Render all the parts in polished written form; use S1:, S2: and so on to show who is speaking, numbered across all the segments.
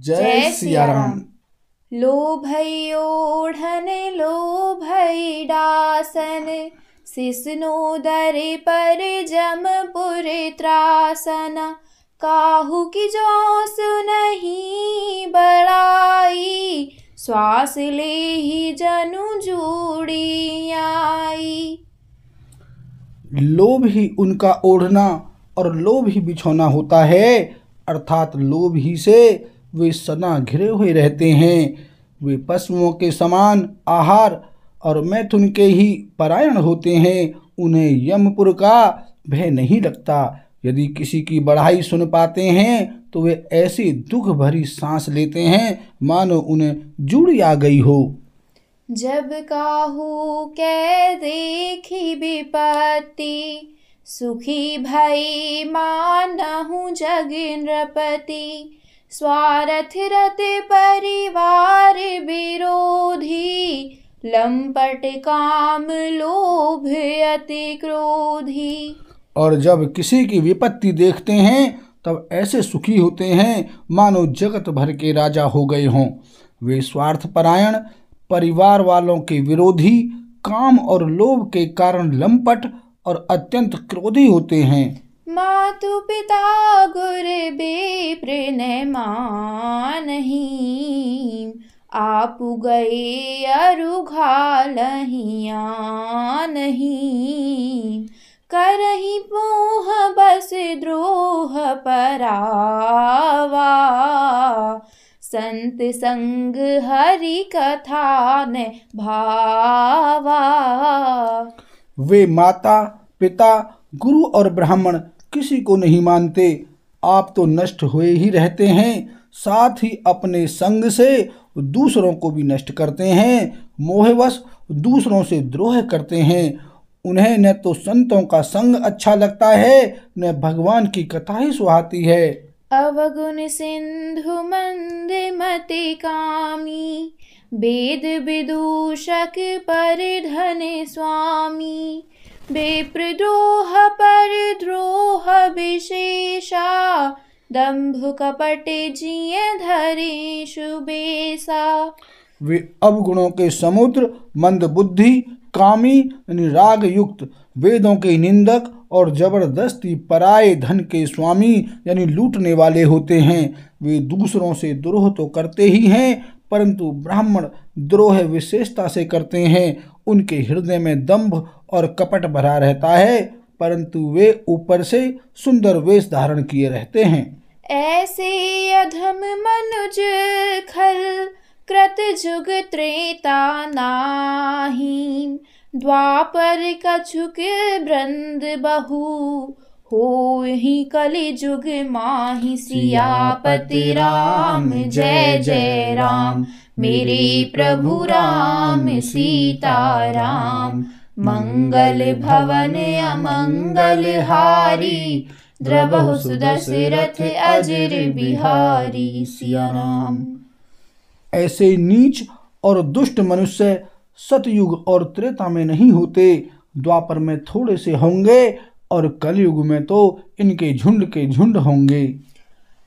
S1: जय सिया राम।
S2: लोभई ओढ़न लोभई डासन, सिसनो दरे पर जमपुर त्रासन। काहू की जो सुनहि बड़ाई, श्वास ले ही जनु जूड़ी आई।
S1: लोभ ही उनका ओढ़ना और लोभ ही बिछौना होता है, अर्थात लोभ ही से वे सदा घिरे हुए रहते हैं। वे पशुओं के समान आहार और मैथुन के ही परायण होते हैं। उन्हें यमपुर का भय नहीं लगता। यदि किसी की बढ़ाई सुन पाते हैं तो वे ऐसी दुख भरी सांस लेते हैं मानो उन्हें जूड़ी आ गई हो।
S2: जब काहू कै देखी विपत्ति, सुखी भई मानहु जग नृपति। स्वार्थ रत परिवार विरोधी, लंपट काम लोभ अति क्रोधी।
S1: और जब किसी की विपत्ति देखते हैं तब ऐसे सुखी होते हैं मानो जगत भर के राजा हो गए हों। वे स्वार्थपरायण, परिवार वालों के विरोधी, काम और लोभ के कारण लंपट और अत्यंत क्रोधी होते हैं।
S2: मातु पिता गुर विप्र न मानहि, आपु गए अरु घालहि आनहि। करहि मोह बस द्रोह परावा, संत संग हरि कथा न भावा।
S1: वे माता पिता गुरु और ब्राह्मण किसी को नहीं मानते। आप तो नष्ट हुए ही रहते हैं, साथ ही अपने संग से दूसरों को भी नष्ट करते हैं। मोहवश दूसरों से द्रोह करते हैं। उन्हें न तो संतों का संग अच्छा लगता है न भगवान की कथा ही सुहाती है।
S2: अवगुण सिंधु मंद मति कामी, वेद विदूषक परिधन स्वामी। विप्रद्रोह पर द्रोह विशेषा, दंभ कपट जिय धरे शुबेसा।
S1: वे अवगुणों के समुद्र, मंद बुद्धि, कामी यानी राग युक्त, वेदों के निंदक और जबरदस्ती पराये धन के स्वामी यानी लूटने वाले होते हैं। वे दूसरों से द्रोह तो करते ही हैं, परंतु ब्राह्मण द्रोह विशेषता से करते हैं। उनके हृदय में दंभ और कपट भरा रहता है, परंतु वे ऊपर से सुंदर वेश धारण किए रहते हैं।
S2: ऐसे अधम मनुज खल, कृत जुग त्रेता नाही। द्वापर कछुक वृंद बहु, होहि कलि जुग माहि। सियापति राम जय जय राम, मेरे प्रभु राम सीता राम। मंगल भवन अमंगल हारी, द्रवहु सुदशरथ अजर बिहारी। सिया राम।
S1: ऐसे नीच और दुष्ट मनुष्य सतयुग और त्रेता में नहीं होते, द्वापर में थोड़े से होंगे और कलयुग में तो इनके झुंड के झुंड होंगे।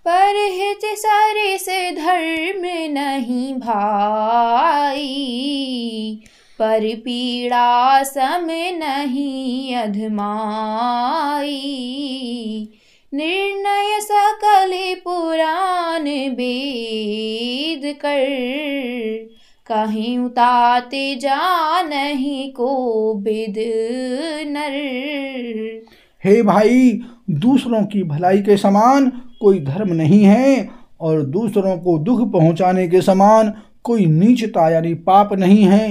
S2: परहित सरे से धर्म नहीं भाई, पर पीड़ा सम नहीं अधमाई। निर्णय सकल पुराण वेद कर, कहीं उताते जानहि को बिद नर।
S1: हे भाई, दूसरों की भलाई के समान कोई धर्म नहीं है और दूसरों को दुख पहुंचाने के समान कोई नीचता यानी पाप नहीं है।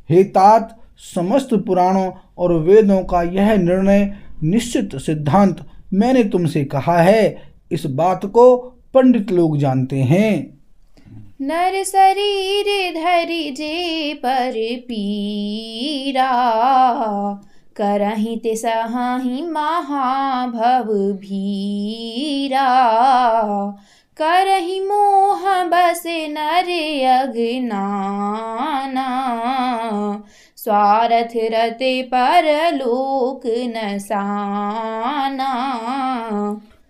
S1: हे तात, समस्त पुराणों और वेदों का यह निर्णय निश्चित सिद्धांत मैंने तुमसे कहा है। इस बात को पंडित लोग जानते हैं।
S2: नर शरीर धरि जे पर पीरा, करहि ते सहाहि महाभव भीरा। करहि मोह बस नर अगनाना, स्वार्थ रते परलोक नसाना।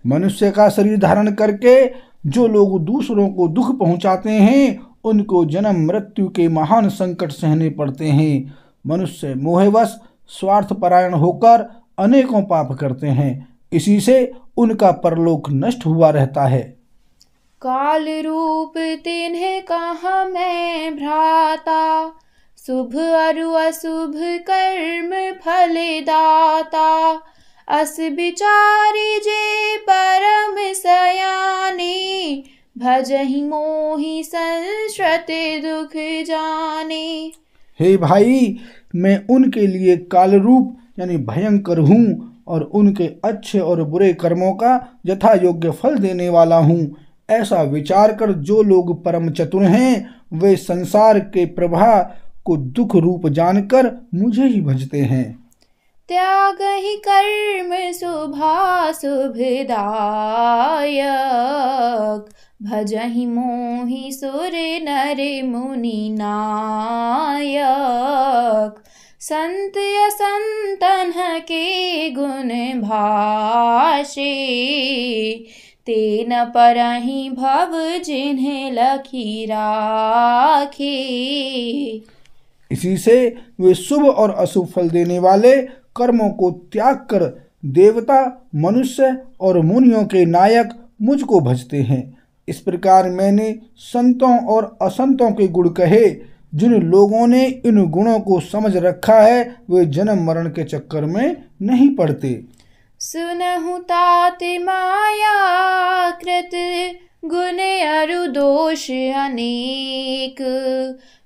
S1: मनुष्य का शरीर धारण करके जो लोग दूसरों को दुख पहुंचाते हैं उनको जन्म मृत्यु के महान संकट सहने पड़ते हैं। मनुष्य मोहवश स्वार्थपरायण होकर अनेकों पाप करते हैं, इसी से उनका परलोक नष्ट हुआ रहता है।
S2: काल रूप तिन्ह कहा मैं भ्राता, शुभ अरु अशुभ कर्म फल दाता। अस विचारी जे परम सयाने, भजहि मोहि संस्रत दुख जाने।
S1: हे भाई, मैं उनके लिए काल रूप यानी भयंकर हूँ और उनके अच्छे और बुरे कर्मों का यथा योग्य फल देने वाला हूँ। ऐसा विचार कर जो लोग परम चतुर हैं वे संसार के प्रवाह को दुख रूप जानकर मुझे ही भजते हैं।
S2: त्याग ही कर्म शुभाशुभदायक, भजहि मोहि सुर नर मुनि नायक। संत असंतन के गुण भाषे, तेन परहि भव जिन्हें लखी राखे।
S1: इसी से वे शुभ और अशुभ फल देने वाले कर्मों को त्याग कर देवता, मनुष्य और मुनियों के नायक मुझको भजते हैं। इस प्रकार मैंने संतों और असंतों के गुण कहे। जिन लोगों ने इन गुणों को समझ रखा है वे जन्म मरण के चक्कर में नहीं पड़ते।
S2: सुनहु तात माया कृत, गुण अरु दोष अनेक।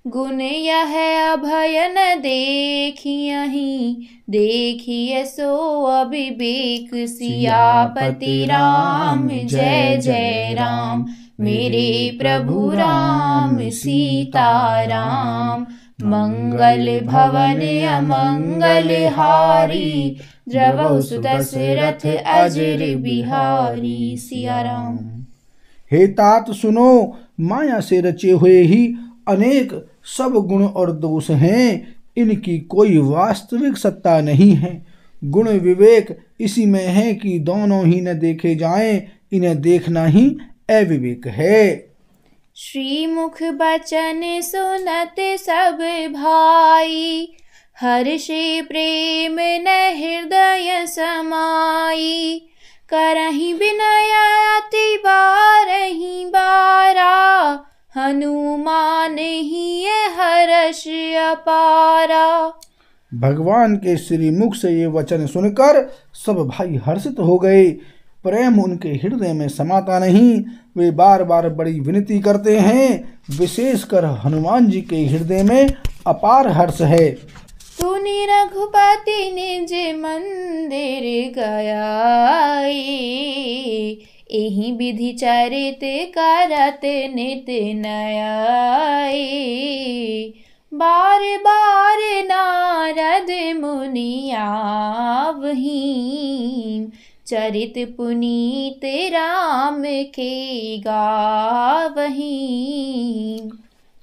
S2: गुण यह अभय न देखियहि, देखिए सो अविवेक। सियापति राम जय जय राम, मेरे प्रभु राम सीताराम। मंगल भवन अमंगल हारी, द्रवहु सुदशरथ अजर बिहारी। सिया राम।
S1: हे तात सुनो, माया से रचे हुए ही अनेक सब गुण और दोष हैं, इनकी कोई वास्तविक सत्ता नहीं है। गुण विवेक इसी में है कि दोनों ही न देखे जाएं, इन्हें देखना ही अविवेक है।
S2: श्रीमुख बचन सुनत सब भाई, हर्षे प्रेम न हृदय समाई। करहि विनय अति बारहि बारा, हनुमान ही हर्ष अपारा।
S1: भगवान के श्रीमुख से ये वचन सुनकर सब भाई हर्षित हो गए। प्रेम उनके हृदय में समाता नहीं, वे बार बार बड़ी विनती करते हैं। विशेषकर हनुमान जी के हृदय में अपार हर्ष है।
S2: तुनि रघुपति निज मंदिर गयाए, एहि विधि चरित करत नित नयाए। बार बार नारद मुनि आवहीं, चरित पुनीत राम के गावहीं।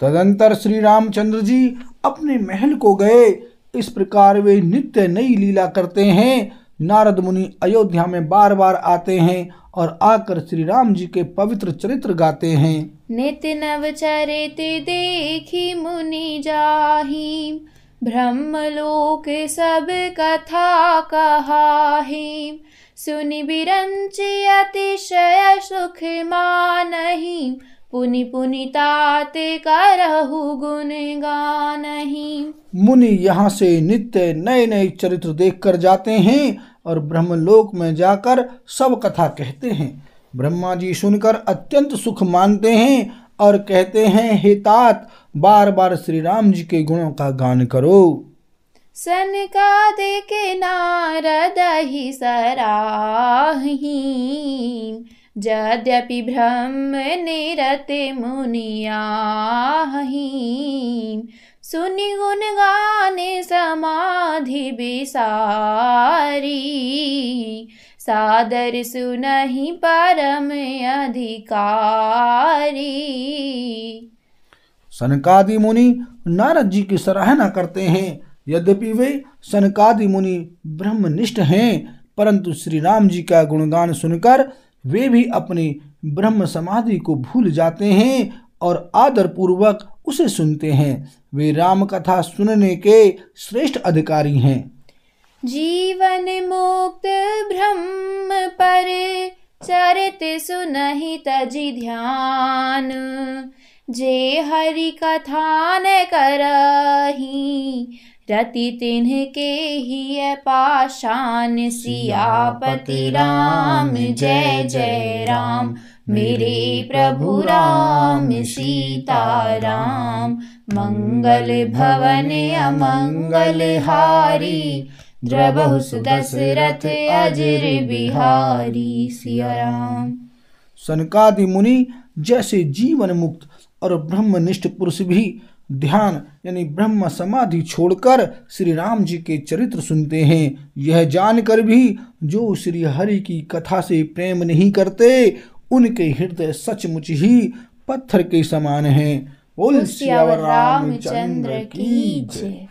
S1: तदंतर श्री रामचंद्र जी अपने महल को गए। इस प्रकार वे नित्य नई लीला करते हैं। नारद मुनि अयोध्या में बार बार आते हैं और आकर श्री राम जी के पवित्र चरित्र गाते हैं।
S2: नित्य नव चरित देखी मुनि जाहि, ब्रह्मलोक सब कथा कहाहि। सुनि बिरंचि अतिशय सुख मानहि, पुनि पुनि तात करहु गुण गानहि।
S1: मुनि यहाँ से नित्य नए नए चरित्र देखकर जाते हैं और ब्रह्मलोक में जाकर सब कथा कहते हैं। ब्रह्मा जी सुनकर अत्यंत सुख मानते हैं और कहते हैं, हे तात, बार बार श्री राम जी के गुणों का गान करो।
S2: सनकादिक नारद ही सराहि, यद्यपि ब्रह्म निरत मुनि आहि। सुनि गुण गाने समाधि बिसारी, सादर सुनहि परम अधिकारी।
S1: सनकादि मुनि नारद जी की सराहना करते हैं। यद्यपि वे सनकादि मुनि ब्रह्मनिष्ठ हैं, परंतु श्री राम जी का गुणगान सुनकर वे भी अपनी ब्रह्म समाधि को भूल जाते हैं और आदर पूर्वक उसे सुनते हैं। वे राम कथा सुनने के श्रेष्ठ अधिकारी हैं।
S2: जीवन मुक्त ब्रह्म पर चरित सुनहि तजि ध्यान, जे हरि कथा न करही रति तिन्ह के ही पाषाण। सियापति राम जय जय राम, मेरे प्रभु राम सीता राम। मंगल भवन अमंगल हारी, द्रवहु सुदशरथ अजर बिहारी। सिया राम।
S1: सनकादि मुनि जैसे जीवन मुक्त और ब्रह्मनिष्ठ पुरुष भी ध्यान यानी ब्रह्म समाधि छोड़कर श्री राम जी के चरित्र सुनते हैं, यह जानकर भी जो श्री हरि की कथा से प्रेम नहीं करते उनके हृदय सचमुच ही पत्थर के समान हैं। बोल सियावर रामचंद्र की जय।